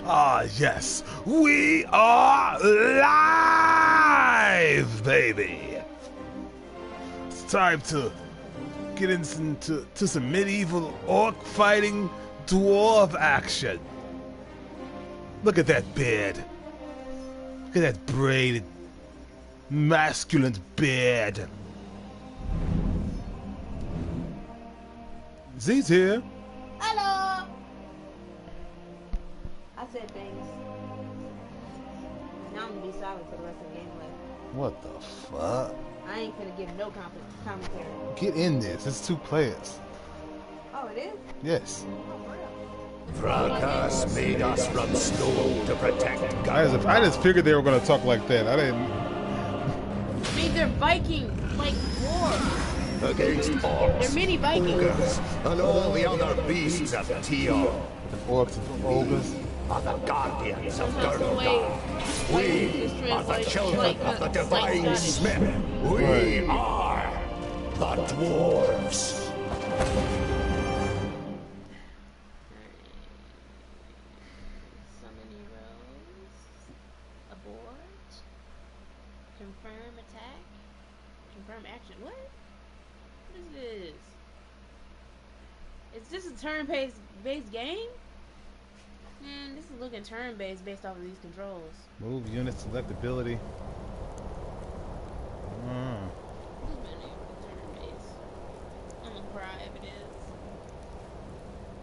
Ah, yes, we are live, baby. It's time to get into some medieval orc fighting dwarf action. Look at that beard. Look at that braided, masculine beard. Z's here. Hello. I said things. Now I'm gonna be silent for the rest of the gameplay. What the fuck? I ain't gonna give no commentary. Get in this. It's 2 players. Oh, it is? Yes. Fracas made us from stone to protect God. I just figured they were gonna talk like that. I didn't. I mean, they're Viking, like dwarves. Against orcs, They're mini Vikings. ogres, and all the other beasts of Tio Orcs and ogres. are the guardians of That's the way Gurnogar. We are the children of the divine smith. We are the dwarves. Summon heroes. Abort. Confirm attack. Confirm action. What? What is this? Is this a turn-based game? Man, this is looking turn-based based off of these controls. Move units, select ability. Turn-based. I'm gonna cry if it is.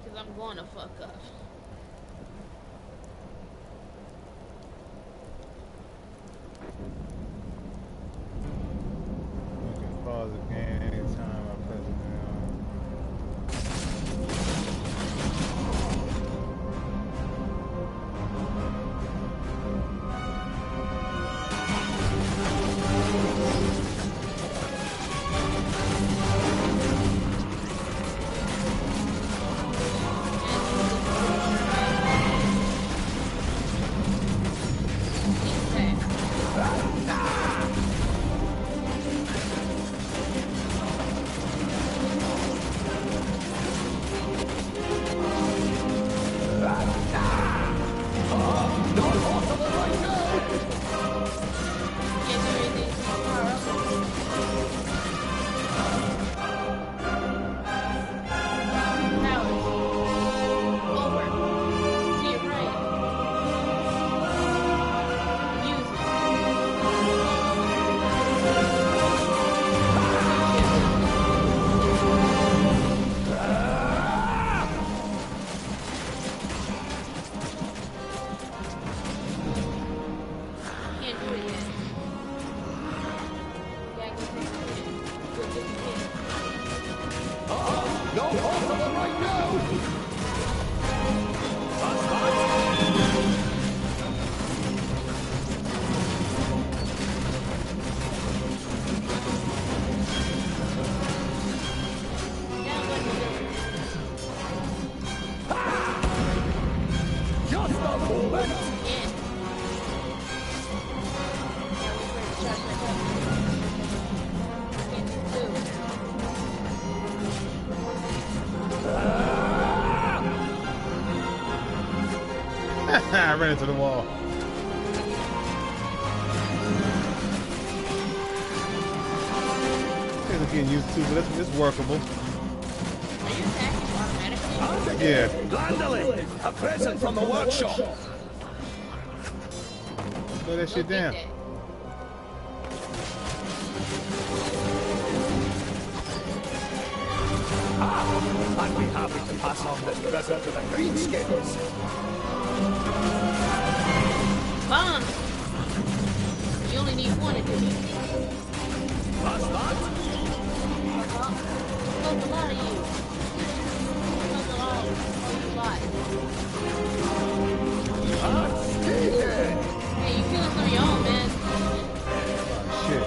Cause I'm gonna fuck up. Okay, pause the game anytime I press it down. I ran into the wall. It's getting used to, but it's workable. Are you attacking automatically? Yeah. Glandolin, a present from the workshop. Throw that shit down. I'd be happy to pass on this present to the greenskins. Bomb! You only need one to do it. What's that? Spoke a lot of you. Spoke a lot of you. That's Steven. Hey, you killing some of your own, man. Shit.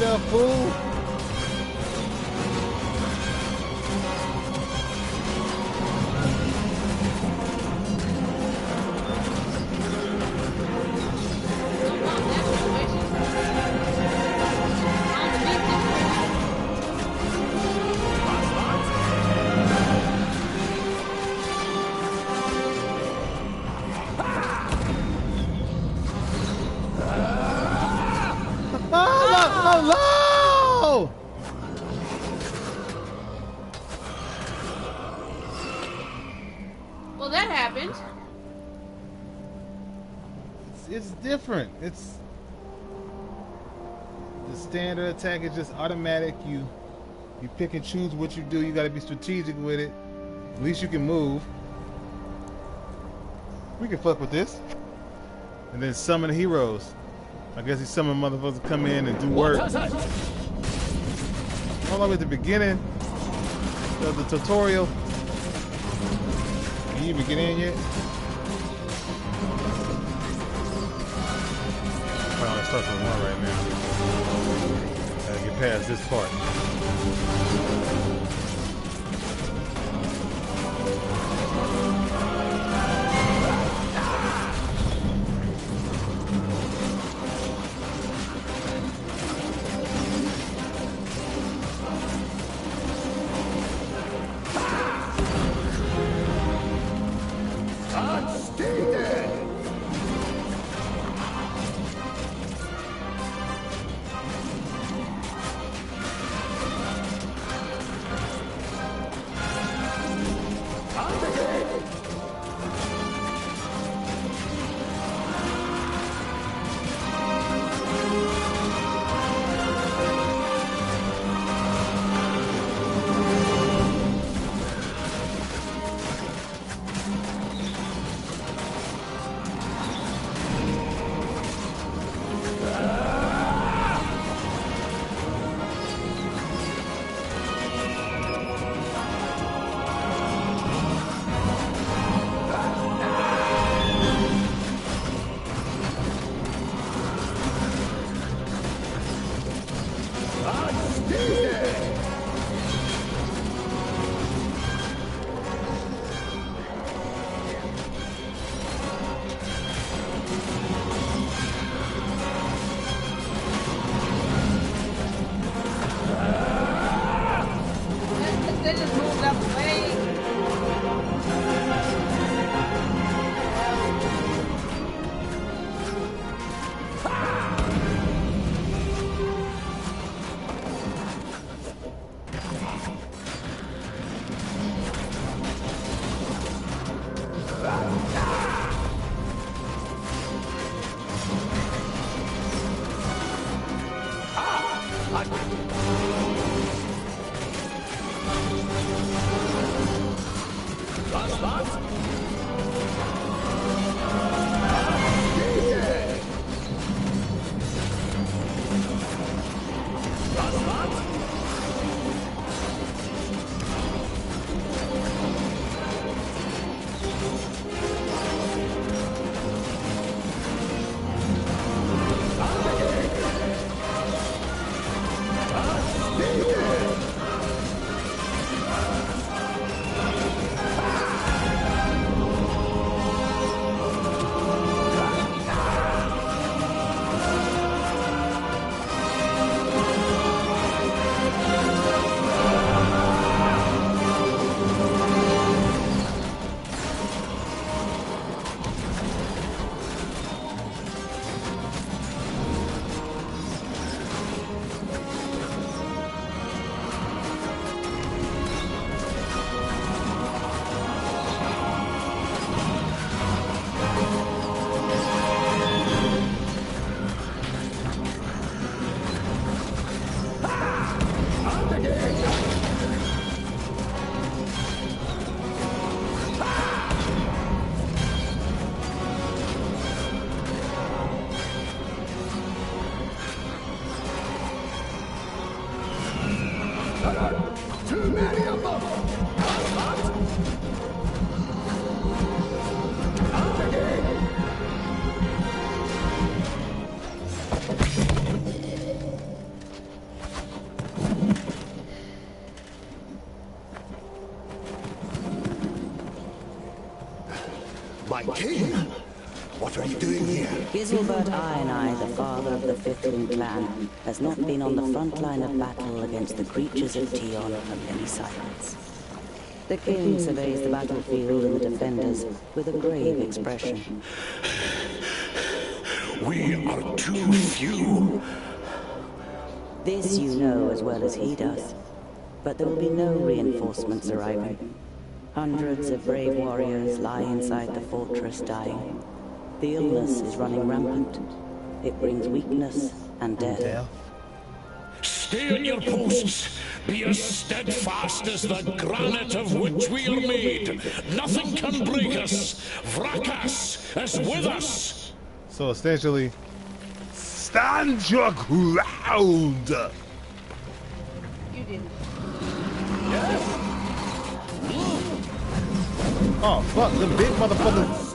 it up, fool. Hello! Well, that happened. It's different. It's the standard attack is just automatic. You pick and choose what you do. You got to be strategic with it. At least you can move. We can fuck with this. And then summon heroes. I guess he summoned motherfuckers to come in and do work. All the way at the beginning of the tutorial. Can you even get in yet? Well, it starts with 1 right now. Gotta get past this part. King? What are you doing here? Giselbert I, the father of the Fifthling clan, has not been on the front line of battle against the creatures of Tion for many cycles. The king surveys the battlefield and the defenders with a grave expression. We are too few. This you know as well as he does. But there will be no reinforcements arriving. Hundreds of brave warriors lie inside the fortress dying. The illness is running rampant. It brings weakness and death. Stay at your posts. Be as steadfast as the granite of which we are made. Nothing can break us. Vrakas is with us. So essentially, stand your ground. You didn't. Oh fuck, the big motherfuckers.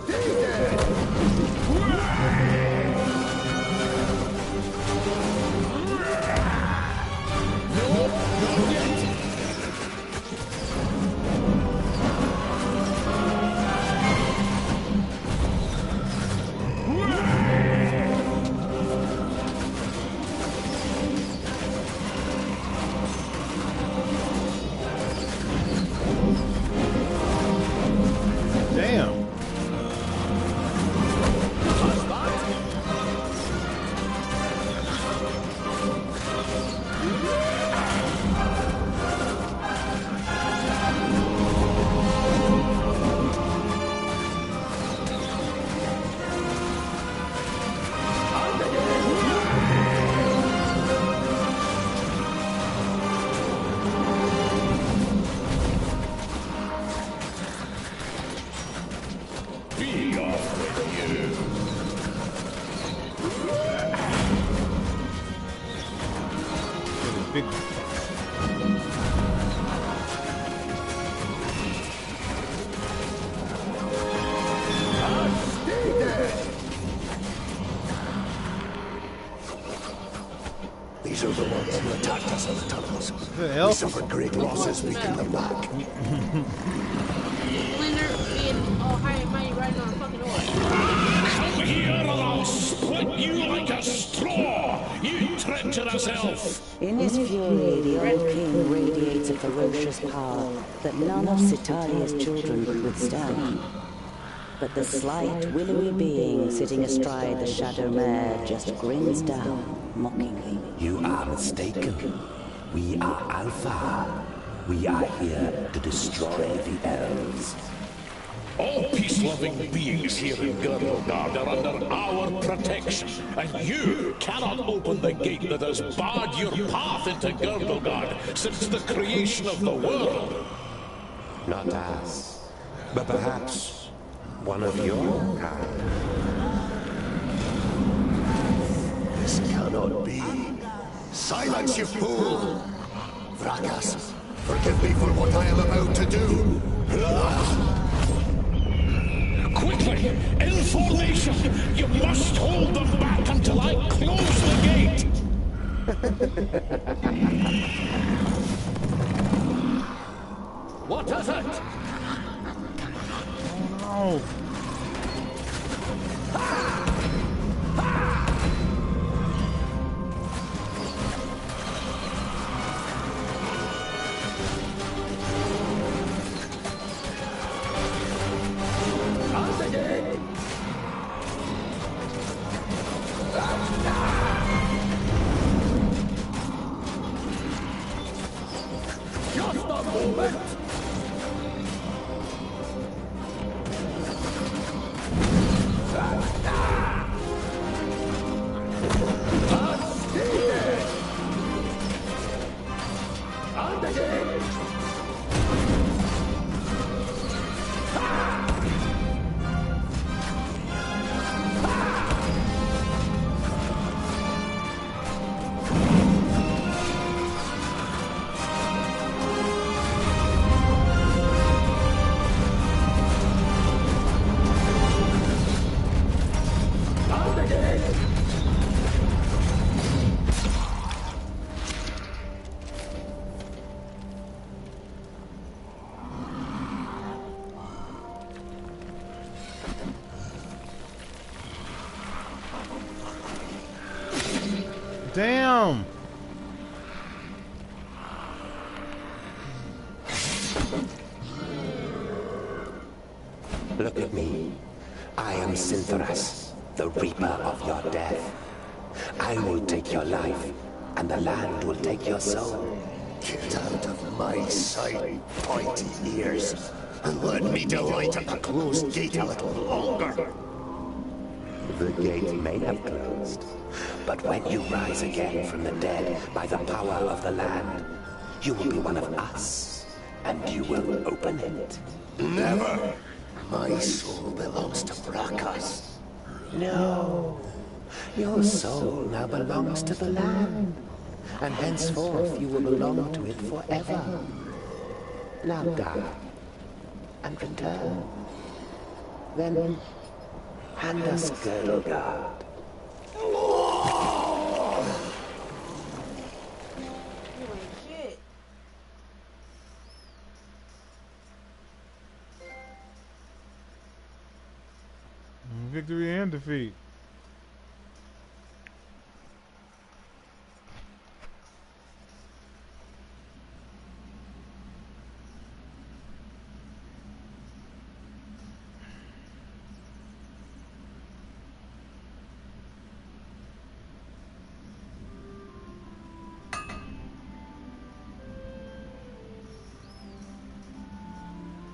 Damn. Be off with you. Big. These are the ones who attacked us in the tunnels. The We elf? suffered great losses beating them back. Splinter being all high and mighty riding on a fucking horse. Come here and I'll split you like a straw, you treacherous elf. In his fury, the old king radiates a ferocious power that none of Citalia's children could withstand. But the slight, willowy being sitting astride the shadow mare just grins down, mockingly. You are mistaken. We are Alpha. We are here to destroy the elves. All peace-loving beings here in Girdlegard are under our protection, and you cannot open the gate that has barred your path into Girdlegard since the creation of the world. Not us, but perhaps one of your kind. This cannot be. Silence, you fool! Vrakas, forgive me for what I am about to do. Quickly, in formation! You must hold them back until I close the gate! What is it? Oh. Just a moment! Damn! Look at me. I am Syntheras, the Reaper of your death. I will take your life, and the land will take your soul. Get out of my sight, pointy ears, and let me delight at the closed gate a little longer. The gate may have closed, but when you rise again from the dead by the power of the land, you will be one of us, and you will open it. Never! My soul belongs to Brakas. No. Your soul now belongs to the land, and henceforth you will belong to it forever. Now die, and return. Then hand us Girdlegard. Victory and defeat.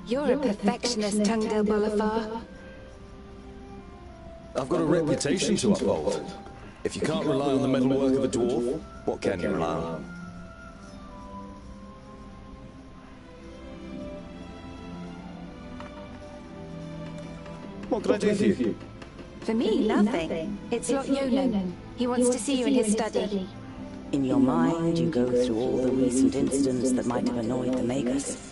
You're a perfectionist, Tungdil Bulafar. I've got a reputation to uphold. If you can't rely on the metalwork of a dwarf, what can you rely on? What can I do for you? For me, nothing. It's Lot Yonan. He wants to see you in his study. In your mind, you go through all the recent incidents that might have annoyed the Magus.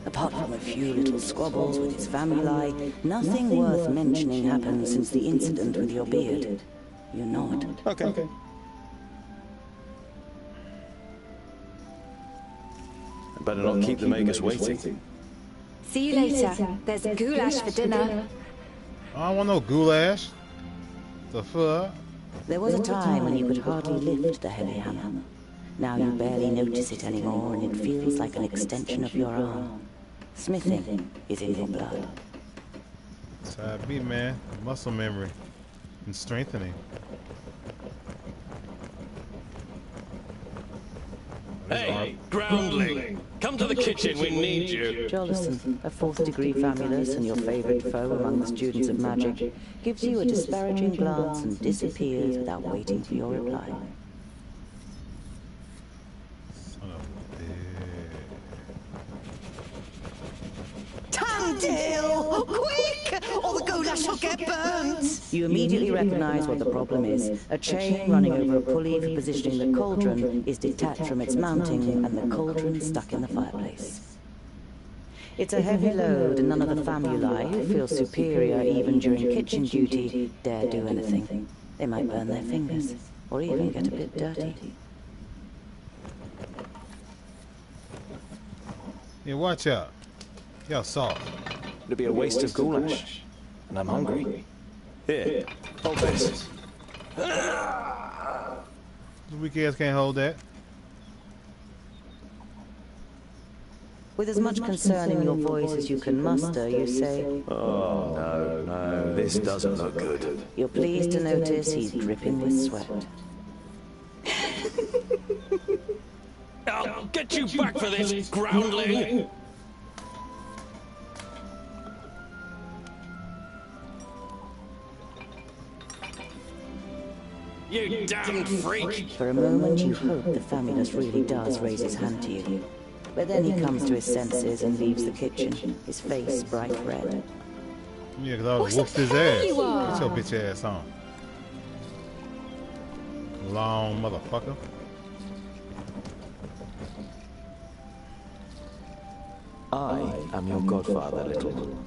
Apart from a few little squabbles with his family, nothing worth mentioning happened since the incident with your beard. You nod. Okay. Better not keep the Magus waiting. See you later. There's goulash for dinner. I don't want no goulash. The fuck? There was a time when you could hardly lift the heavy hammer. Now you barely notice it anymore, and it feels like an extension of your arm. Smithing is in your blood. That's how it be, man. Muscle memory and strengthening. Hey, groundling! Come to the kitchen, we need you. Jolison, a fourth-degree famulus and your favorite foe among the students of magic, gives you a disparaging glance and disappears without waiting for your reply. Son of a bitch. Tungdil! Quick! Or the goulash will get burnt! You immediately recognize what the problem is. A chain running over a pulley for positioning the cauldron is detached from its mounting, and the cauldron stuck in the fireplace. It's a heavy load, and none of the famuli, who feel superior even during kitchen duty, dare do anything. They might burn their fingers, or even get a bit dirty. Yeah, watch out. Y'all soft. It'd be a waste of goulash. And I'm hungry. Here, hold this. The weak ass can't hold that. With as much concern in your voice as you can muster, you say, Oh, no, this doesn't look good. you're pleased to notice he's dripping with sweat. I'll get you back for this, groundling! You damned freak! For a moment you hope the famulus really does raise his hand to you. But then he comes to his senses and leaves the kitchen, his face bright red. Yeah, because I was whooped his ass. Get your bitch ass on. Long motherfucker. I am your godfather, little one.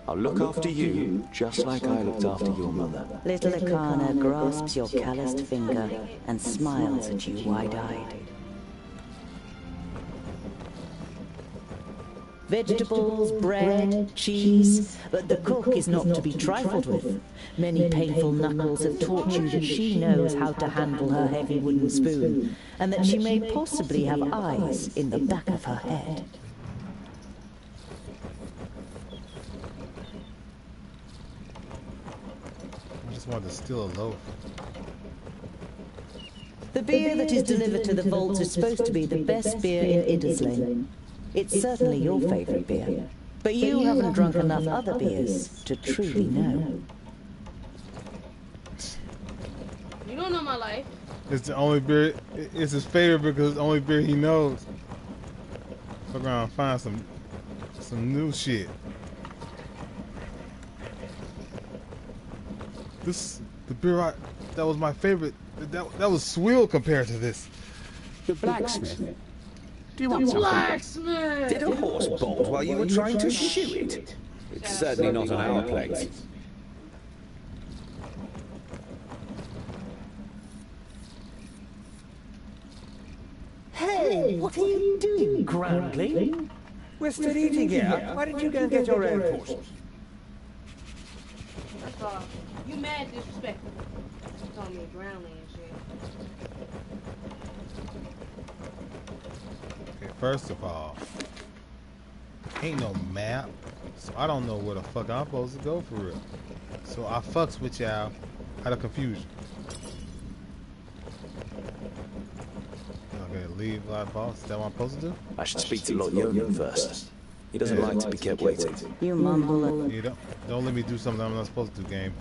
I'll look after you, just like I looked after your mother. Little Ikana grasps your calloused finger and smiles at you wide-eyed. Vegetables, bread, cheese, but the cook is not to be trifled with. Many painful knuckles have taught you that she knows how to handle her heavy wooden spoon, and that she may possibly have eyes in the back of her head. I just wanted to steal a loaf. The beer that is delivered to the vaults is supposed to be the best beer in Idderslane. It's certainly your favorite beer, but you haven't drunk enough other beers to truly know. You don't know my life. It's the only beer. It's his favorite because it's the only beer he knows. Fuck around and find some new shit. The beer that was my favorite. That was swill compared to this. The blacksmith. Do you want something? Blacksmith! Did a horse bolt while you were trying to shoe it? It's certainly not on our plate. Hey, what are you doing, groundling? We're still eating here. Why didn't you go and get your own portion? First off, you mad disrespectful. You call me a groundling and shit. Okay, first of all, ain't no map, so I don't know where the fuck I'm supposed to go for real. So I fucks with y'all out of confusion. Okay, leave live boss. Is that what I'm supposed to do? I should speak to Lord Yeoman first. He doesn't like to be kept waiting. You mumble. You don't let me do something I'm not supposed to do, game.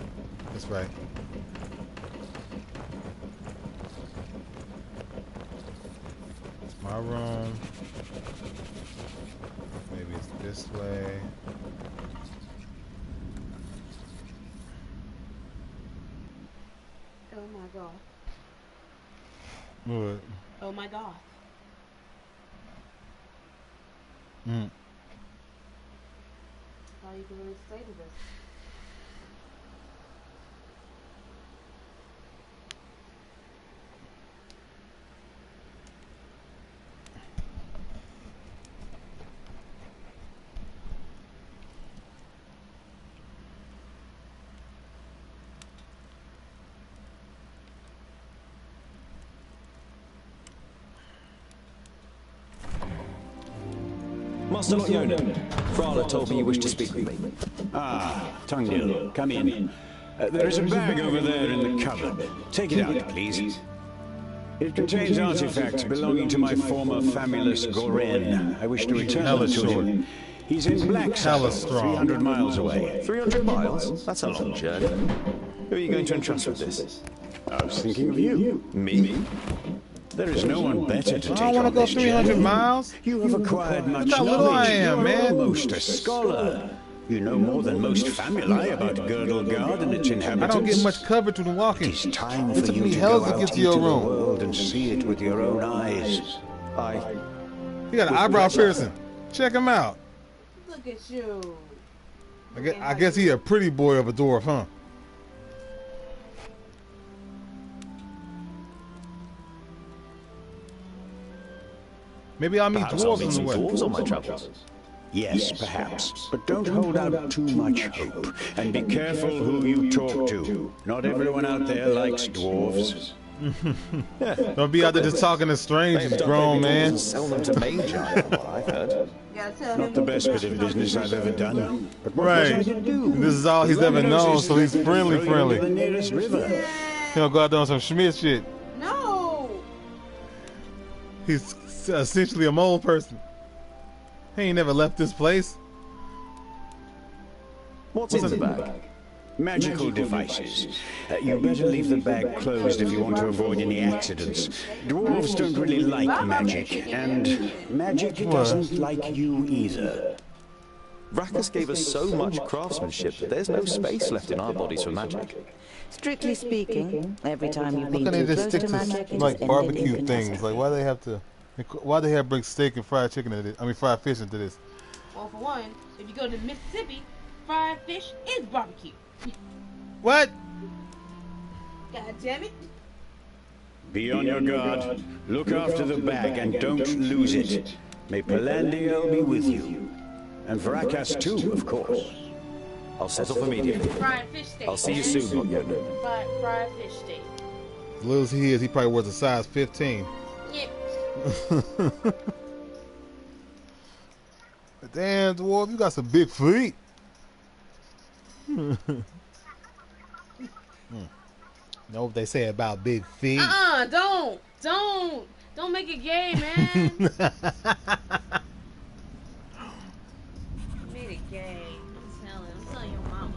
That's right. It's my room. Maybe it's this way. Oh my god. What? Oh my god. Mm. That's all you can really say to this. Master Lord Yeoman, Frala told me you wish to speak with me. Ah, Tungdil, come in. There is a bag over there in the cupboard. Take it out, please. It contains artifacts belonging to my former famulus Goren. I wish to return them to him. He's in Blackstar, 300 miles away. 300 miles? That's a long journey. Who are you going to entrust with this? I was thinking of you. Me? There is no one better to take I don't want to on go this 300 journey. miles. You have acquired much Look how little knowledge. I am, You're man. almost a scholar. You know more than most famuli about Girdlegard and its I inhabitants. don't get much coverage when walking. It is time It for took you me to hells go to out get to into your the room. world and see it with your own eyes. He got an eyebrow piercing. Check him out. Look at you. I guess he a pretty boy of a dwarf, huh? Maybe I'll meet Perhaps I'll dwarves meet on some the way. dwarves on my travels. Yes, perhaps. But don't hold out too much hope. And be careful who you talk to. Not everyone out there likes dwarves. Don't be out there just talking to strangers, grown man. Sell them to mage, from what I've heard. Yeah, tell Not him. the best bit of business I've ever done. But what Right. was I to do? This is all he's ever known, so he's friendly, Throw you into the friendly. nearest river. He'll go out there on some Schmidt shit. No. He's essentially a mole person. He ain't never left this place. What's in the bag? Magical devices. You better leave the bag closed if you want to avoid any accidents. Dwarves don't really like magic, and magic doesn't like you either. Rakus gave us so much craftsmanship that there's no space left in our bodies for magic. Strictly speaking, every time you've Why been can't they too just close stick to magic, to it like has ended barbecue in things? catastrophe. Like why they have to? Why they have bring steak and fried chicken into this? I mean fried fish into this. Well, for one, if you go to Mississippi, fried fish is barbecue. What? God damn it. Be on your guard. Look after the bag and don't lose it. May Palandiel be with you. And Varakas too, of course. I'll set off immediately. Fried fish steak. I'll see you soon, Lot Yonan. Fried fish steak. As little as he is, he probably wears a size 15. Yeah. Damn, dwarf, you got some big feet. Know what they say about big feet? Don't make it gay, man. You made it gay. I'm telling your mama.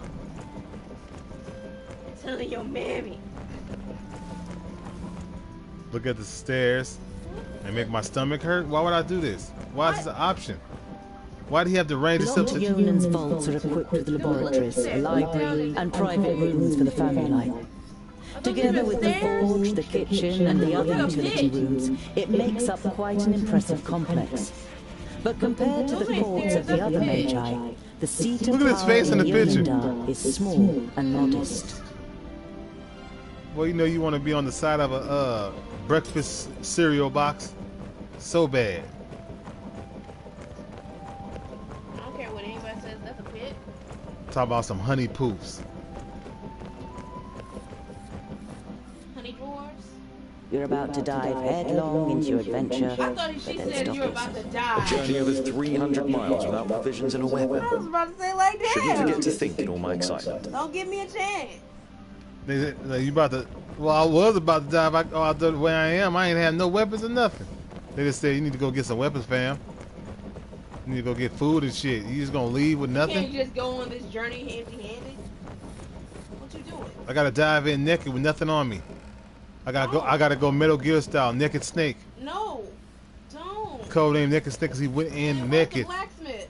I'm telling your mammy. Look at the stairs and make my stomach hurt. Why would I do this? Why is this an option? Why do he have to range this up Lot to? Yonan's vaults are equipped with laboratories, a library, and private rooms for the family. Together with the forge, the kitchen, and the other utility rooms, it makes up quite an impressive complex. But compared to the courts of the other Magi, the seat of Look at his face in the picture. Yonandar is small and modest. Well, you know you want to be on the side of a breakfast cereal box. So bad. I don't care what anybody says. That's a pit. Talk about some honey poofs. Honey dwarves. You're about to dive headlong into your adventure. I thought she said you were about to die. A journey over 300 miles without provisions and a weapon. I was about to say like that. Shouldn't forget to think in all my excitement. Don't give me a chance. You about to? Well, I was about to die. If I did the way I am, I ain't have no weapons or nothing. They just said you need to go get some weapons, fam. You need to go get food and shit. You just gonna leave with You nothing? can't just go on this journey empty-handed. What you doing? I gotta dive in naked with nothing on me. I gotta go Metal Gear style, naked snake. No, don't. Code name Naked Snake because he went in naked. Blacksmith.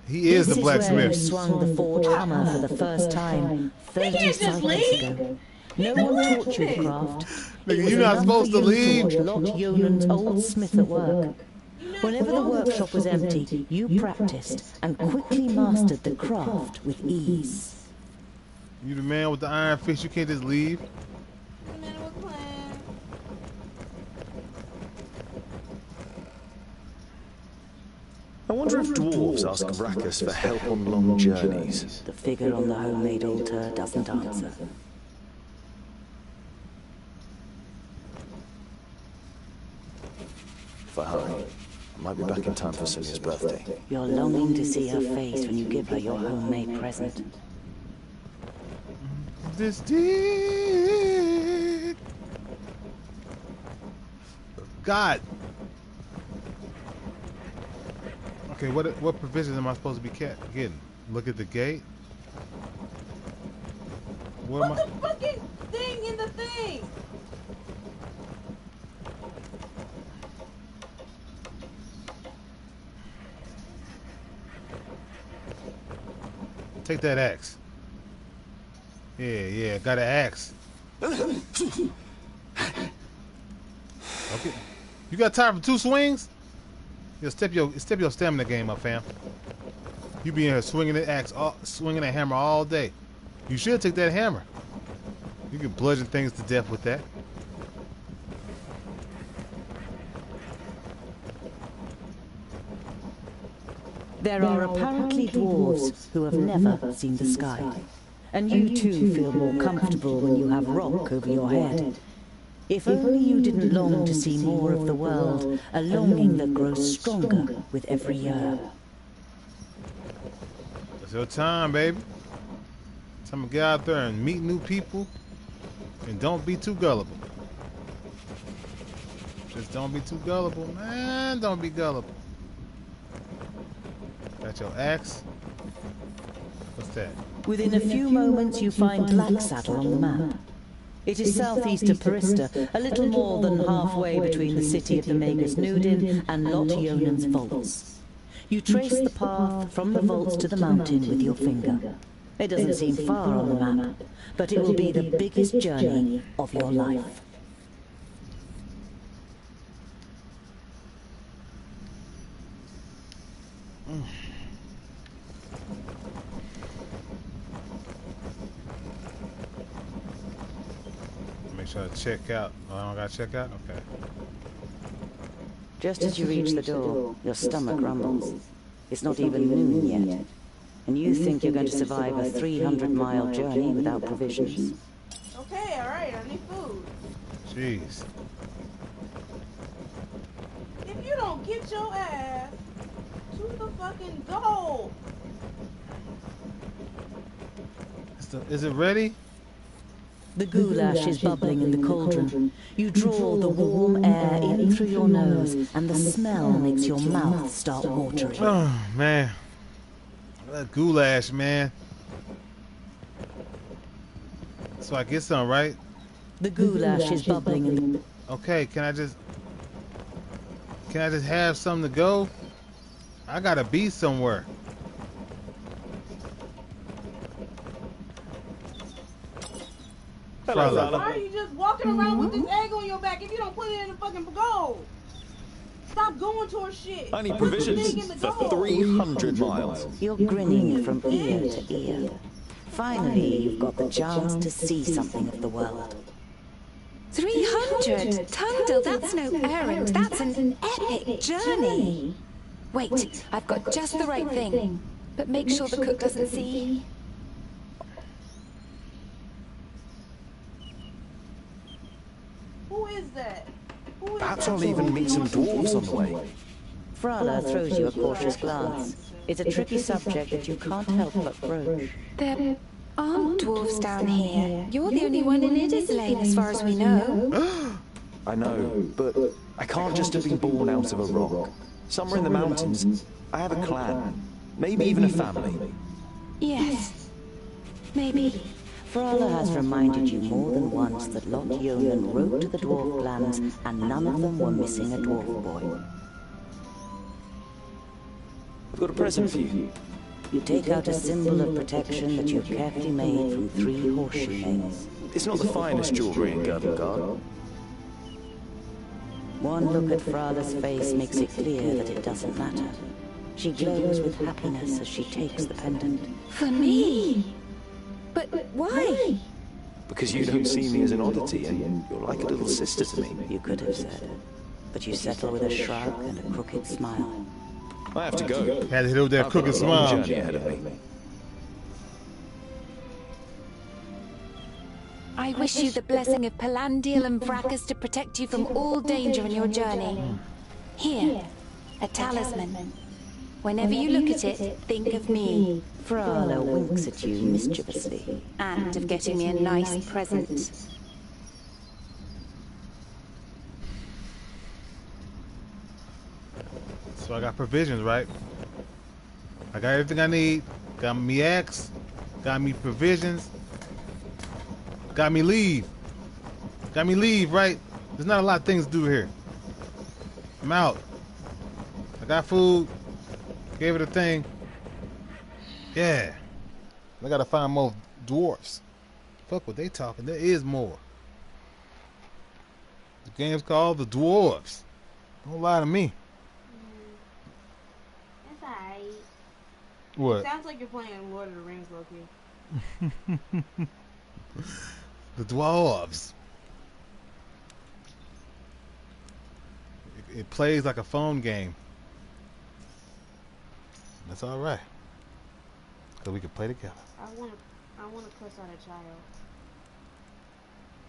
He is the This is where you blacksmith. swung the forge hammer for the first time 30 can't just cycles leave. ago. No one taught you the craft. Nigga, you're not supposed to leave. Lot Yonan's old smith at work. Whenever the workshop was empty, you practiced and quickly mastered the craft with ease. You the man with the iron fist. You can't just leave. The man was playing. I wonder if dwarves ask Varakas for help on long journeys. The figure on the homemade altar doesn't answer. If I hurry, I might be back in time for Sonia's birthday. You're longing to see her face when you give her your homemade present. This dick. God. Okay, what provisions am I supposed to be getting? Look at the gate. What am Put the fucking thing in the thing. Take that axe. Yeah, got an axe. Okay. You got time for 2 swings? Yeah, step your stamina game up, fam. You be in here swinging that axe, swinging that hammer all day. You should take that hammer. You can bludgeon things to death with that. There are apparently dwarves who have never seen the sky. And you too feel more comfortable when you have rock over your head. If only you didn't long to see more of the world, a longing that grows stronger with every year. It's your time, baby. Time to get out there and meet new people. And don't be too gullible. Just don't be too gullible, man. Don't be gullible. Got your axe. What's that? Within a few moments you find Black Saddle on the map. It is southeast of Parista, a little more than halfway between the city of the Magus Nudin and Lot Yonan's vaults. You trace the path from the vaults to the mountain with your finger. It doesn't seem far on the map, but it will be the biggest journey of your life. Make sure I check out. Oh, I don't gotta check out? Okay. Just as you reach the door, your stomach rumbles. It's not even noon yet. And you think you're going to survive a 300-mile journey without provisions? Okay, alright, I need food. Jeez. If you don't get your ass to the fucking goal. Is it ready? The goulash is bubbling in the cauldron. You draw the warm air in through your nose, and the smell makes your mouth start watering. Oh, man. That goulash, man. So I get some, right? The goulash is bubbling in the... Okay, can I just have something to go? I gotta be somewhere. Why are you just walking around with this egg on your back if you don't put it in the fucking goal? Stop going towards shit. I need provisions for 300 miles. You're grinning from ear to ear. Finally, you've got the chance to see something of the world. 300? Tundle, that's no errand. That's an epic journey. Wait, I've got just the right thing. But make sure the cook doesn't see. Who is that? Who is Perhaps that I'll even meet some dwarves on the way. Frala throws you a cautious glance. It's a tricky subject that you can't help but broach. There aren't dwarves down here. You're the only one in Idislane, as far as we know. I know, but I can't just have been born out of a rock. Somewhere in the mountains, I have a clan. Maybe even a family. Yes, maybe. Frala has reminded you more than once that Lot Yeoman wrote to the dwarf clans, and none of them were missing a dwarf boy. I've got a present for you. You take out a symbol of protection that you've carefully made from 3 horseshoe nails. It's not the finest jewelry in Girdlegard. One look at Frala's face makes it clear that it doesn't matter. She glows with happiness as she takes the pendant. For me? But why? Because you don't see me as an oddity, and you're like a little sister to me. You could have said, but you settle with a shrug and a crooked smile. I have to go. Had to hit over that crooked smile. Journey ahead of me. I wish you the blessing of Palandial and Vracus to protect you from all danger in your journey. Here, a talisman. Whenever you look at it, think of me. Frala winks at you mischievously. And of getting me a nice present. So I got provisions, right? I got everything I need. Got me axe. Got me provisions. Got me leave. Got me leave, right? There's not a lot of things to do here. I'm out. I got food. Gave it a thing. Yeah. I gotta find more dwarfs. Fuck what they talking. There is more. The game's called The Dwarves. Don't lie to me. It's alright. What? Sounds like you're playing Lord of the Rings, Loki. The Dwarves. It plays like a phone game. That's all right. Cause we can play together. I want to cuss out a child.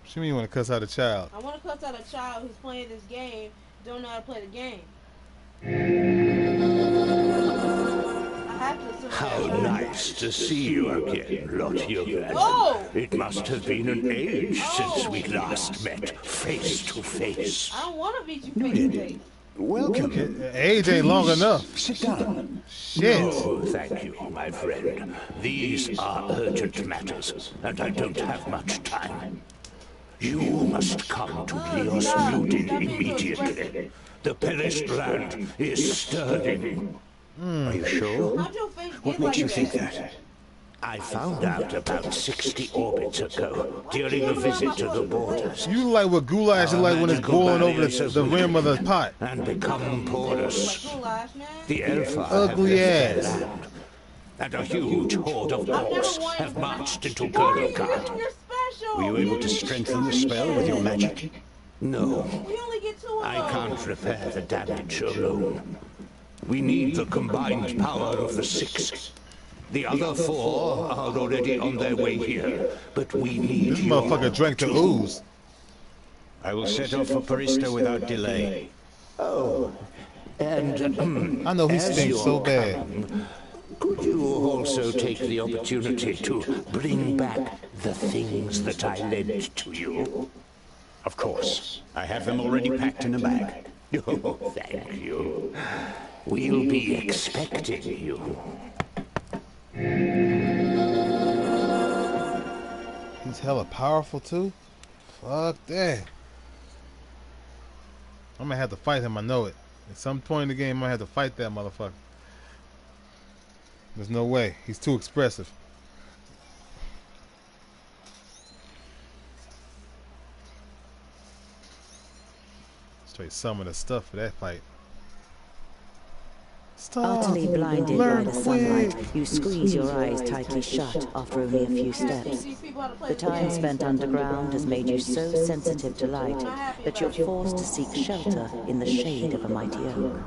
What you mean you want to cuss out a child? I want to cuss out a child who's playing this game, don't know how to play the game. I have to. How nice to see you again, Lot Yeoman. Oh! It must have been an age since we last met, face to face. I don't want to beat you face to face. Welcome. Age ain't long enough. Sit down. Shit. No, thank you, my friend. These are urgent matters, and I don't have much time. You must come to Leos Ludin immediately. The perished land is stirring. Are you sure? What makes you think that? I found out about 60 orbits ago, during a visit to the borders. You like what goulash is like when it's boiling over the rim of the pot. And become porous. The Elfar Ugly have left ass. their land, and a huge horde of orcs have marched into Girdlegard. Were you able to strengthen the spell with your magic? No, We only get 2 of I those. can't repair the damage alone. We need the combined power of the 6. The other 4 are already on their way here, but we need This motherfucker drank the ooze. I will set off for Parista without delay. Oh, and I know he stinks so bad. Could you also take the opportunity to bring back the things that I lent to you? Of course. I have them already packed in a bag. Oh, thank you. We'll be expecting you. He's hella powerful too? Fuck that. I'm gonna have to fight him, I know it. At some point in the game, I'm gonna have to fight that motherfucker. There's no way. He's too expressive. Straight summon the stuff for that fight. Stop. Utterly blinded by the sunlight, you squeeze your eyes tightly shut after only a few steps. The time spent underground has made you so sensitive to light that you're forced to seek shelter in the shade of a mighty oak.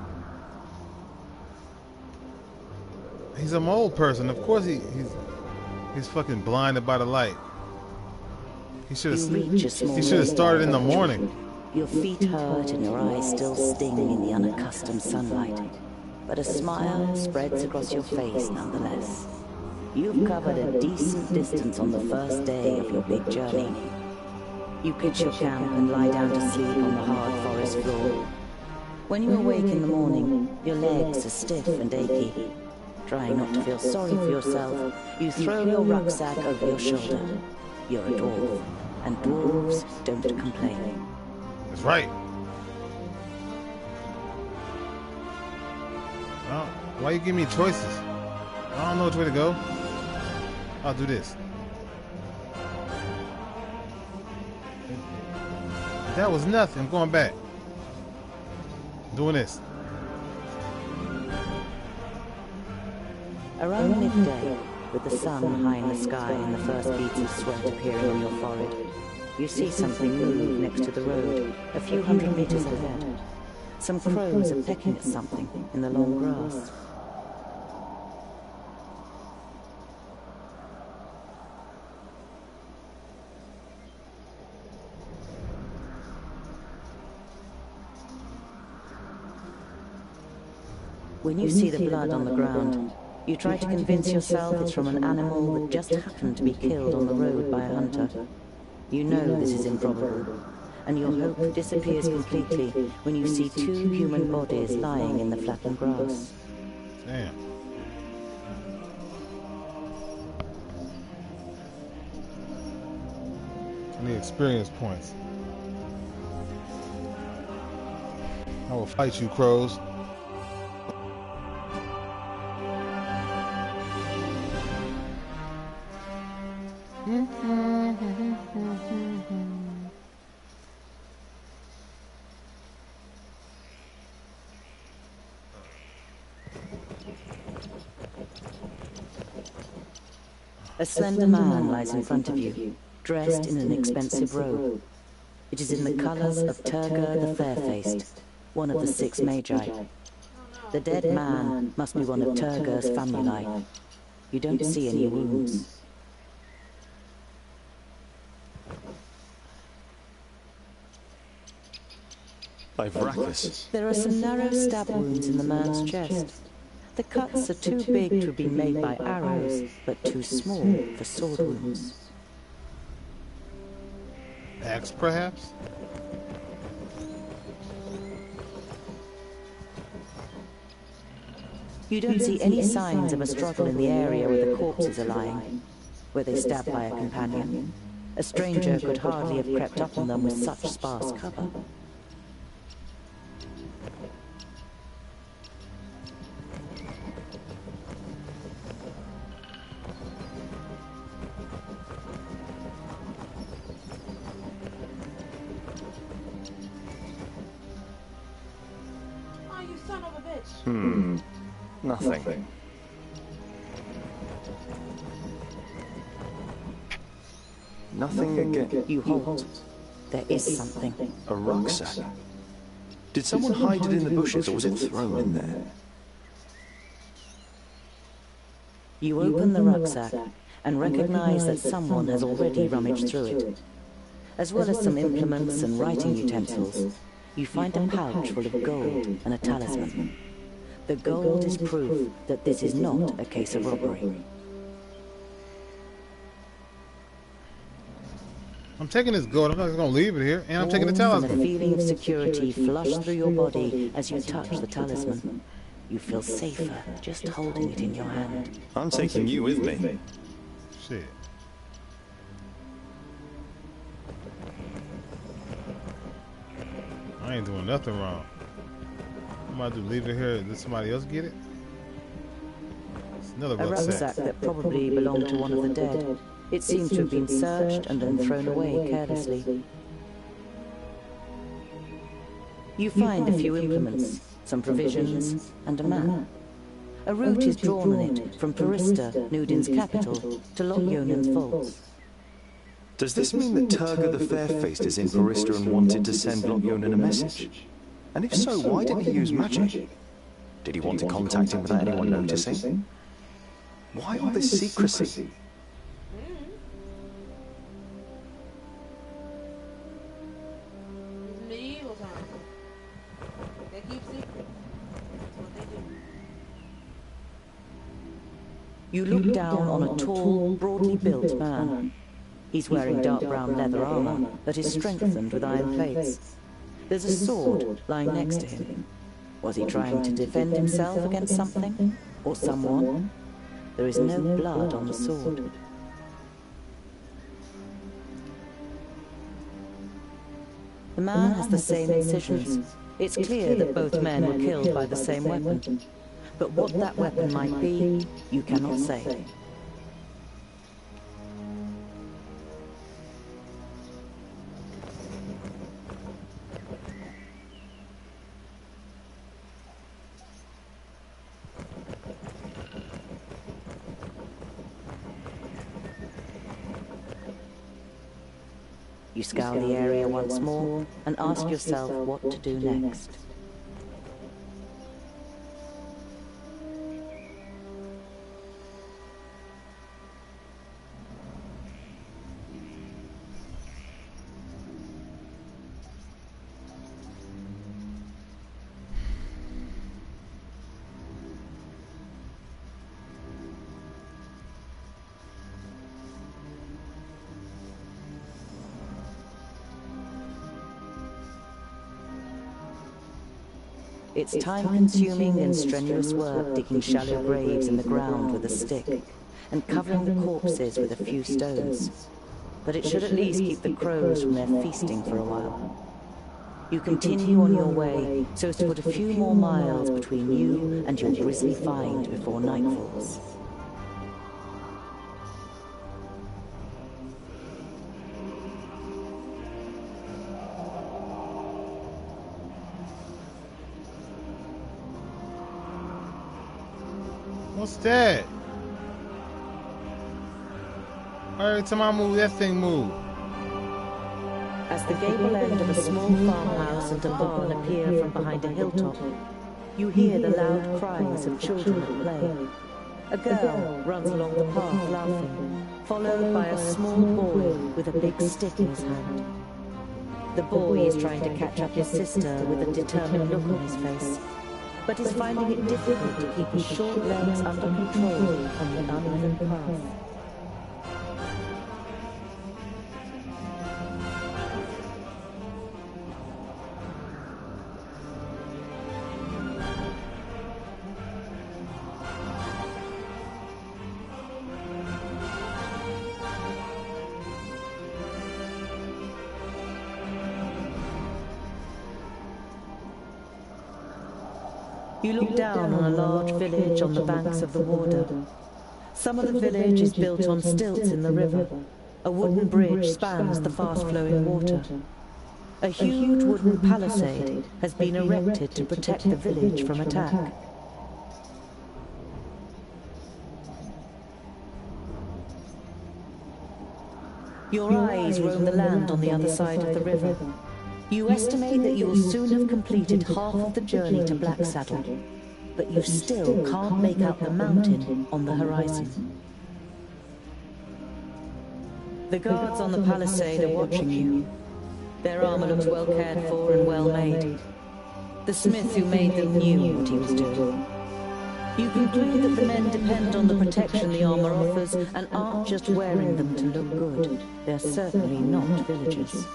He's a mole person. Of course he's fucking blinded by the light. He should have started in the morning. Your feet hurt and your eyes still sting in the unaccustomed sunlight. But a smile spreads across your face nonetheless. You've covered a decent distance on the first day of your big journey. You pitch your camp and lie down to sleep on the hard forest floor. When you awake in the morning, your legs are stiff and achy. Trying not to feel sorry for yourself, you throw your rucksack over your shoulder. You're a dwarf, and dwarves don't complain. That's right. Well, why you give me choices? I don't know which way to go. I'll do this. That was nothing. I'm going back. I'm doing this. Around midday, with the sun high in the sky and the first beads of sweat appearing on your forehead, you see something move next to the road, a few hundred meters ahead. Some crows are pecking at something in the long grass. When you see the blood on the ground, you try to convince yourself it's from an animal that just happened to be killed on the road by a hunter. You know this is improbable, and your hope disappears completely when you see 2 human bodies lying in the flattened grass. Damn. I need experience points. I will fight you, crows. A slender man lies in front of you, dressed in an expensive robe. It is in the colors of Turgur the Fair-Faced, one of the 6 magi. The dead man must be one of Turgur's family. You don't see any wounds. By Vrachus. There are some narrow stab wounds in the man's chest. The cuts are too big to have been made by arrows, but too small for sword wounds. Axe, perhaps? You don't see any signs of a struggle in the area where the corpses are lying. Were they stabbed by a companion? A stranger could hardly have crept up on them with such sparse cover. Nothing. Nothing again. You halt. There is something. A rucksack. Did someone hide it in the bushes, or was it thrown in there? You open the rucksack and recognize that someone has already rummaged through it. As well as some implements and writing utensils, you find a pouch full of gold and a talisman. The gold is proof that this is not a case of robbery. I'm taking this gold. I'm not going to leave it here. And I'm taking the talisman. And a feeling of security flush through your body as you touch the talisman. You feel safer just holding it in your hand. I'm taking you with me. Shit. I ain't doing nothing wrong. I'm about to leave it here and let somebody else get it. It's another rucksack that probably belonged to one of the dead. It seems to have been searched and then thrown away carelessly. You find a few implements, some provisions, and a map. A route is drawn on it from Parista, Nudin's capital, to Lotyonan's vaults. Does this mean that Turga the Fair-Faced is in Parista and wanted to send Lotyonan a message? And if so, why didn't he use magic? Did he want to contact him without anyone noticing? Why all this secrecy? Medieval times. They keep secrets. That's what they do. You look down on a tall, broadly built man. He's wearing dark brown leather armor that is strengthened with iron plates. There's a sword lying next to him. Was he trying to defend himself against something? Or someone? There is no blood on the sword. The man has the same incisions. It's clear that both men were killed by the same weapon. But what that weapon might be, you cannot say. You scour the area once more and ask yourself what to do next. It's time-consuming and strenuous work digging shallow graves in the ground with a stick and covering the corpses with a few stones. But it should at least keep the crows from their feasting for a while. You continue on your way so as to put a few more miles between you and your grisly find before night falls. What's that? Every time I move, that thing move. As the gable end of a small farmhouse and a barn appear from behind a hilltop, you hear the loud cries of children at play. A girl runs along the path laughing, followed by a small boy with a big stick in his hand. The boy is trying to catch up his sister with a determined look on his face, but is finding it difficult to keep his short legs under control on the uneven path. You look down on a large village on the banks of the Warder. Some of the village is built on stilts in the river. A wooden bridge spans the fast-flowing water. A huge wooden palisade has been erected to protect the village from attack. Your eyes roam the land on the other side of the river. You estimate that you will soon have completed half of the journey to Black Saddle. but you still can't make out the mountain on the horizon. The guards on the palisade are watching you. Their armor looks well cared for and well made. The smith who made them knew what he was doing. You conclude that the men depend on the protection the armor offers and aren't just wearing them to look good. They're certainly not villagers.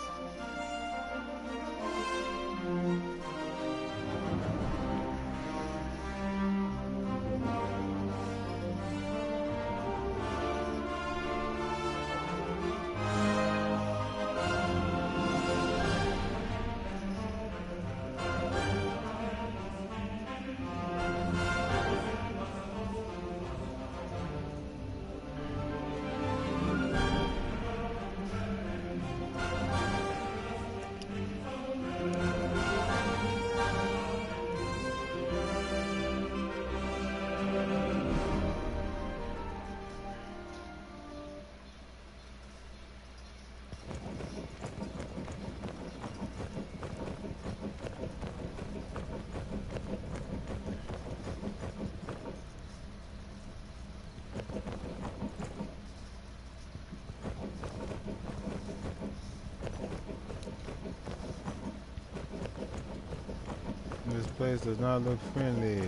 This place does not look friendly.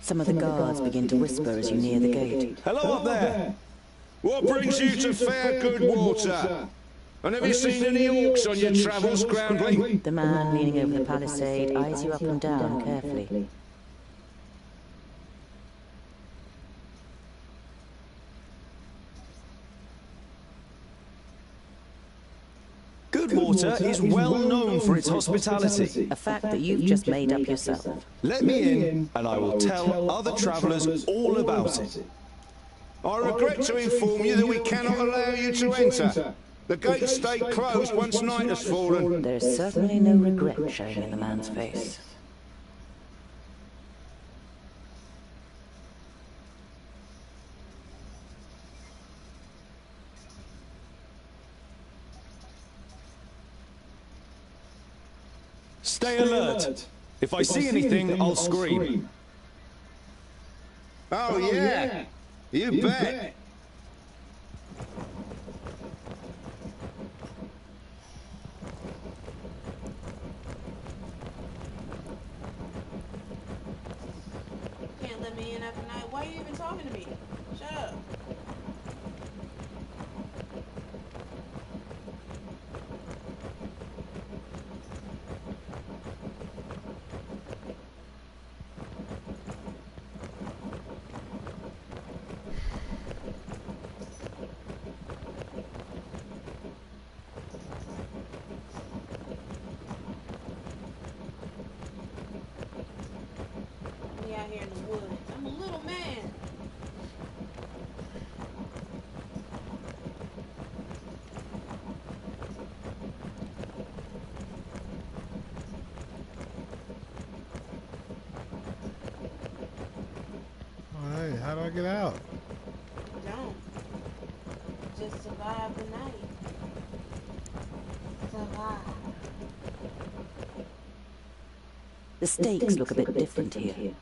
Some of the guards begin to whisper as you near the gate. Hello up there! What brings you to fair good water? And have you seen any orcs on your travels, Groundling? The man leaning over the palisade eyes you up and down carefully. Goodwater is well known for its hospitality. A fact that you've just made up yourself. Let me in, and I will tell other travellers all about it. I regret to inform you that we cannot allow you to enter. The gates stay closed once night has fallen. There's certainly no regret showing in the man's face. Stay alert. If I see anything, I'll scream. Oh yeah, you bet. Can't let me in after night. Why are you even talking to me? Shut up. Me out here in the woods. I'm a little man. Alright, how do I get out? Don't. Just survive the night. Survive. The stakes look a bit different here.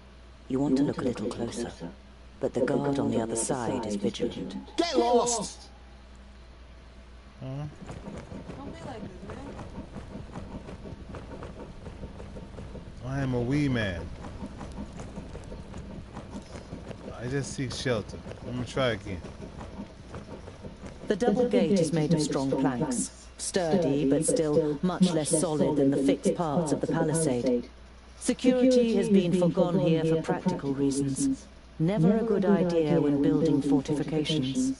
You want to look a little closer, but the guard on the other side is vigilant. Get lost! Don't be like this, man. I am a wee man. I just seek shelter. I'm gonna try again. The double gate is made of strong planks, sturdy but still much less solid than the fixed parts of the palisade. Security has been forgone here for practical reasons. Never a good idea when building fortifications.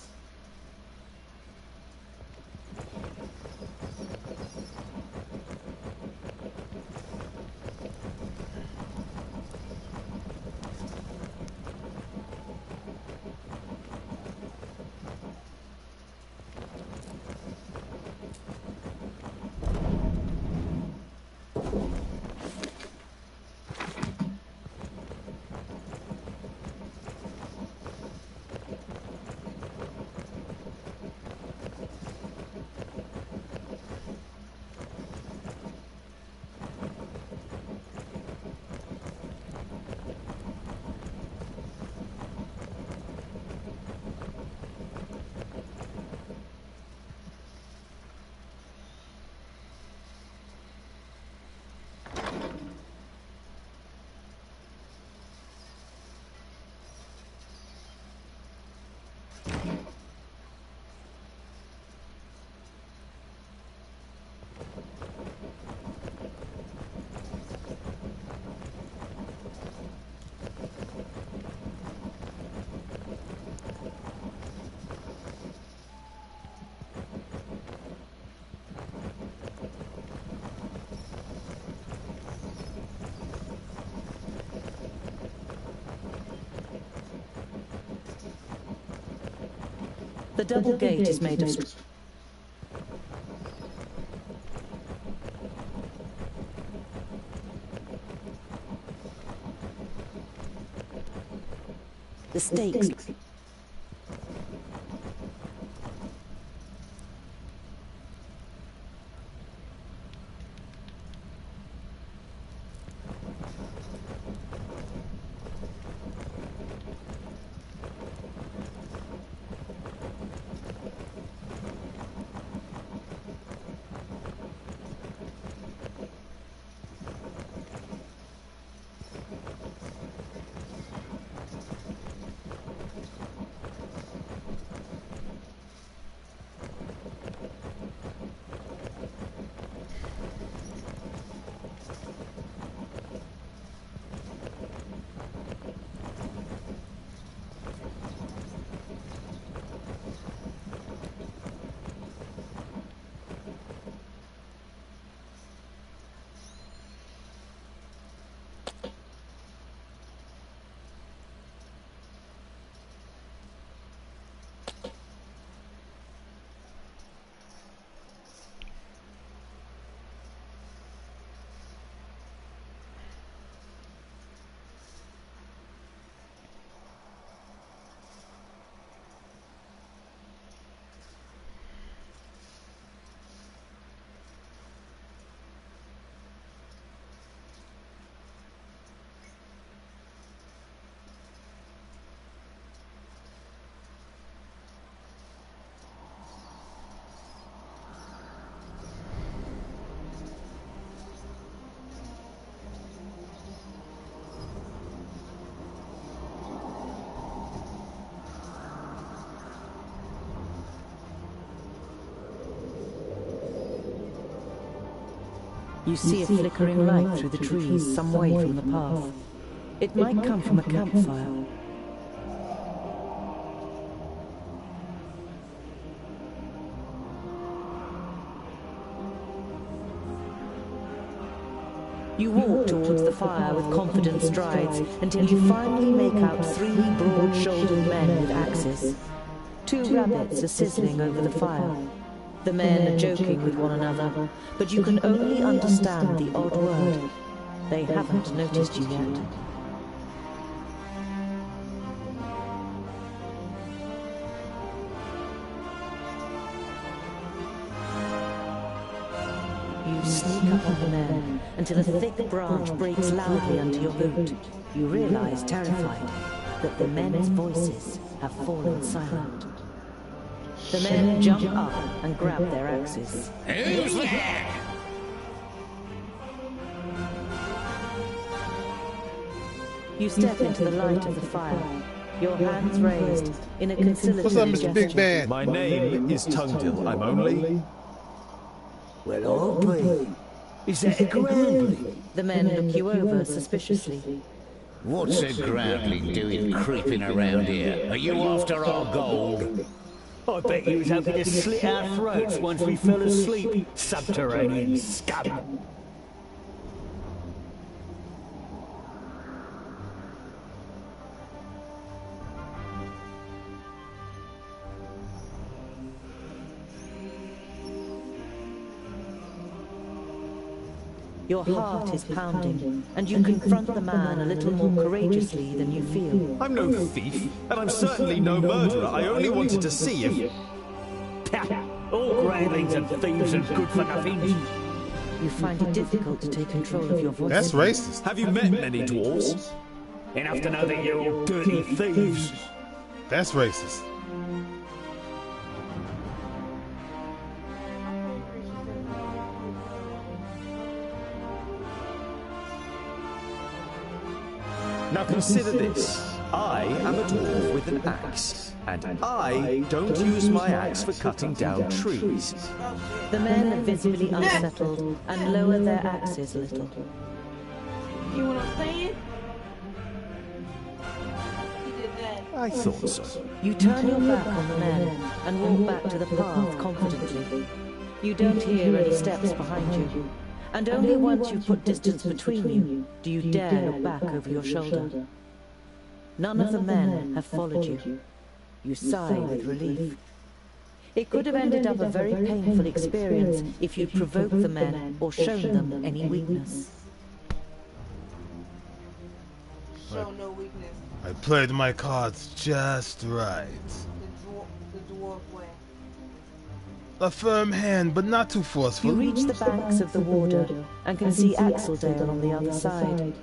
The double gate is made of... The stakes... You see a flickering light through the trees some way from the path. It might come from a campfire. You walk towards the fire with confident strides until you finally make out 3 broad-shouldered men with axes. 2 rabbits are sizzling over the fire. The men are joking with one another, but you can only understand the odd word. They haven't noticed you yet. You sneak up on the men until a thick branch breaks loudly under your boot. You realize, terrified, that the men's voices have fallen silent. The men jump up and grab their axes. Who's there? You step into the light of the fire, your hands raised in a conciliatory What's up, Mr. gesture. Big Bad? My name is Tungdil. I'm only... Well, I'll be. Is that a groundling? The men look you over suspiciously. What's a groundling doing creeping around here? Are you after our gold? I bet you was hoping to slit our throats once we fell asleep, subterranean scum. Your heart is pounding, and you confront the man a little more courageously than you feel. I'm no thief, and I'm certainly no murderer. I only wanted to see if... All groundlings and thieves and good-for-nothings. You find it difficult to take control of your voice. That's racist. Have you met many dwarves? Enough to know that you're all dirty thieves. That's racist. Now consider this. I am a dwarf with an axe, and I don't use my axe for cutting down trees. The men are visibly unsettled and lower their axes a little. You know what I'm saying? He did that. I thought so. You turn your back on the men and walk back to the path confidently. You don't hear any steps behind you, and only once you've put distance between you do you dare look back over your shoulder. None of the men have followed you. You sigh with relief. It could have ended up a very painful experience if you'd provoked the men or shown them any weakness. Show no weakness. I played my cards just right. The dwarf way. A firm hand, but not too forceful. You reach the banks of the water and can see Axeldale on the other side.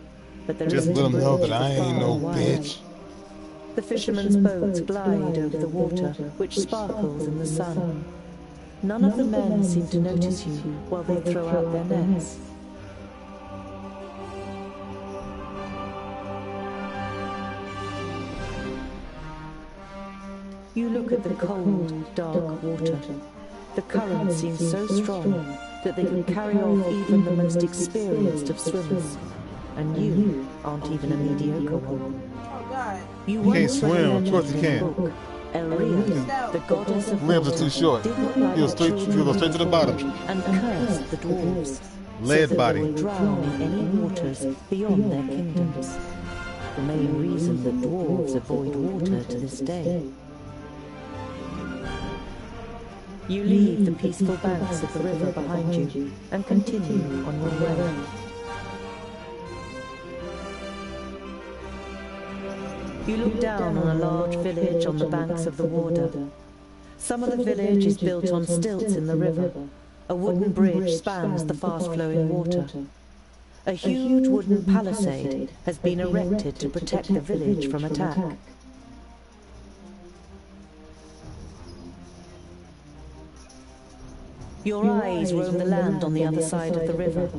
But there just let them know that I ain't no bitch. The fishermen's boats glide over the water, which sparkles in the sun. None of the men seem to notice you while they throw out their nets. You look at the cold, dark water. The current seems so strong that they can carry off even the most experienced of swimmers. And you aren't even a mediocre one. You can't swim, of course you can. Elria, the goddess of limbs are too short. He'll go straight to the bottom. And cursed the dwarves. Lead so body. They will drown in any waters beyond their kingdoms. The main reason that dwarves avoid water to this day. You leave the peaceful banks of the river behind you and continue on your way. You look down on a large village on the banks of the water. Some of the village is built on stilts in the river. A wooden bridge spans the fast-flowing water. A huge wooden palisade has been erected to protect the village from attack. Your eyes roam the land on the other side of the river.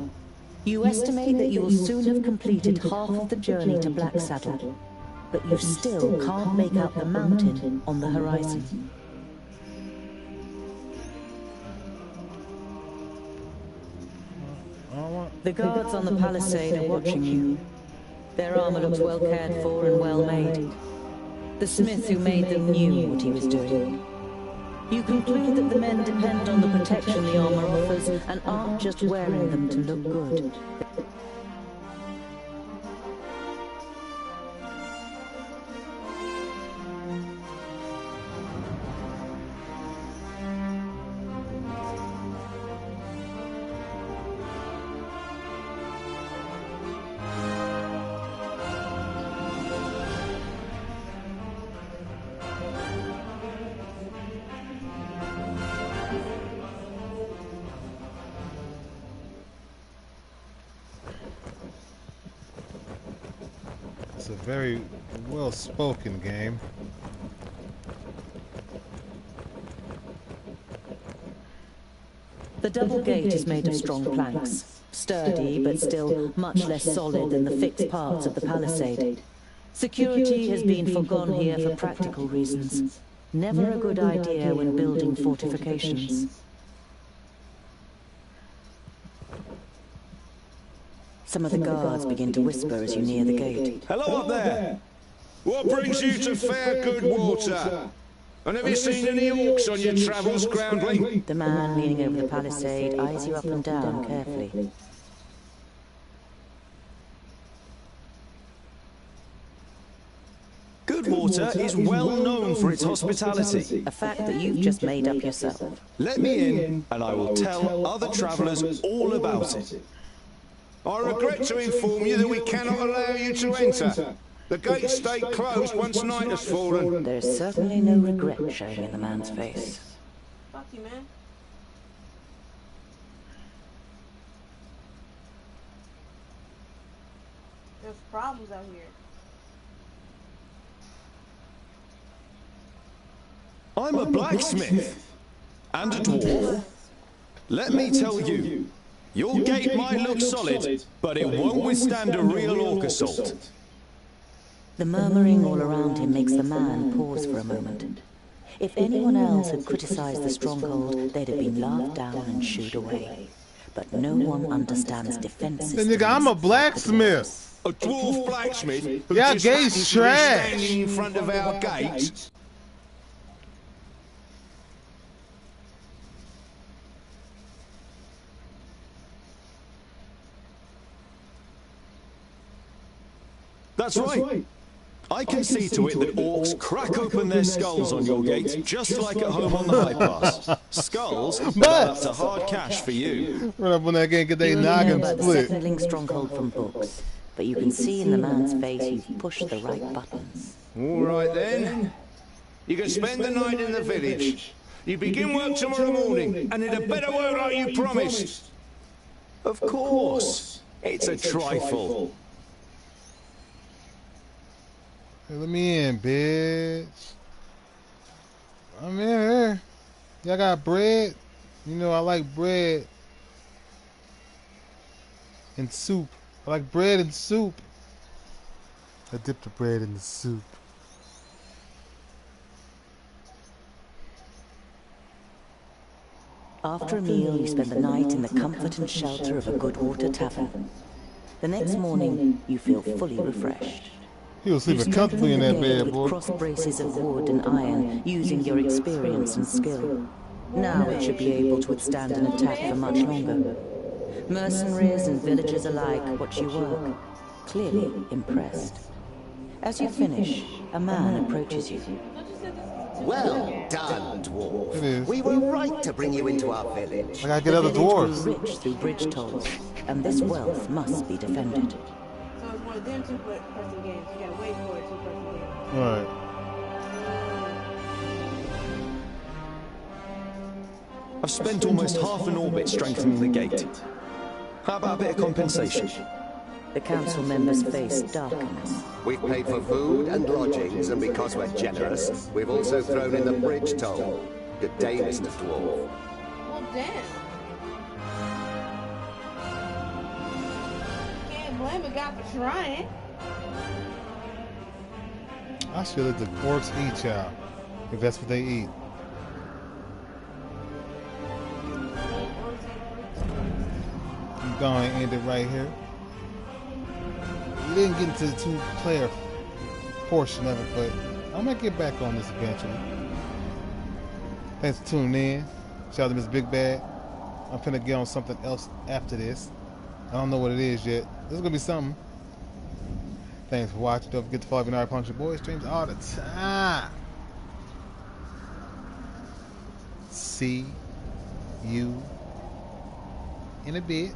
You estimate that you will soon have completed half of the journey to Blacksaddle, but you still can't make out the mountain on the horizon. The guards on the palisade are watching you. Their armor looks well cared for and well made. The smith who made them knew what he was doing. You conclude that the men depend on the protection the armor offers and aren't just wearing them to look good. It's a very well-spoken game. The double gate is made of strong planks, sturdy but still much less solid than the fixed parts of the palisade. Security has been forgone here for practical reasons. Never a good idea when building fortifications. Some of the guards begin to whisper as you near the gate. Hello up there! What brings you to fair good water? And have you seen any orcs on your travels, Groundling? The man leaning over the palisade eyes you up and down carefully. Good water is well known for its hospitality. A fact that you've just made up yourself. Let me in, and I will tell other travellers all about it. I regret to inform you that we cannot allow you to enter. The gates stay closed once night has fallen. There is certainly no regret showing in the man's face. Fuck you, man. There's problems out here. I'm a blacksmith and a dwarf. Let me tell you, your gate might look solid, but it won't withstand a real orc assault. The murmuring all around him makes the man pause for a moment. If anyone else had criticized the stronghold, they'd have been laughed down and shooed away. But no one understands defense systems. Nigga, I'm a blacksmith. A dwarf blacksmith who Yeah, just gate's happens to be trash. standing in front of our gate? That's right. I can see to it that orcs crack open their skulls on your gate, just like at home on the high pass. Skulls, but that's a hard cash for you. Run up on that game, get You that only know noggin about the split. Settling stronghold from books, but you can see in the man's face you've pushed the right buttons. All right then. You can spend the night in the village. You begin work tomorrow morning, and in a better work like you promised. Of course. It's a trifle. Hey, let me in, bitch. I'm in here. Y'all got bread? You know I like bread and soup. I like bread and soup. I dip the bread in the soup. After a meal, you spend the night in the comfort and shelter of a good water tavern. The next morning, you feel fully refreshed. He was sleeping comfortably in that bed, boy. Cross braces of wood and iron, using your experience and skill. Now it should be able to withstand an attack for much longer. Mercenaries and villagers alike watch you work, clearly impressed. As you finish, a man approaches you. Well done, dwarf. It is. We were right to bring you into our village. I gotta get other The village dwarves. grew rich through bridge tolls, and this wealth must be defended. So it's one of them two-person games. You gotta wait for a two-person game. Alright. I've spent almost half an orbit strengthening the gate. How about a bit of compensation? The council member's face darkens. We've paid for food and lodgings, and because we're generous, we've also thrown in the bridge toll. Good day, Mr. Dwarf. Well, damn. Can't blame a guy for trying. I should let the orcs eat y'all. If that's what they eat. I'm going to end it right here. We didn't get into the two-player portion of it, but I might get back on this eventually. Thanks for tuning in. Shout out to Miss Big Bad. I'm finna get on something else after this. I don't know what it is yet. This is gonna be something. Thanks for watching. Don't forget to follow Vinari Puncture Boy streams all the time. See you in a bit.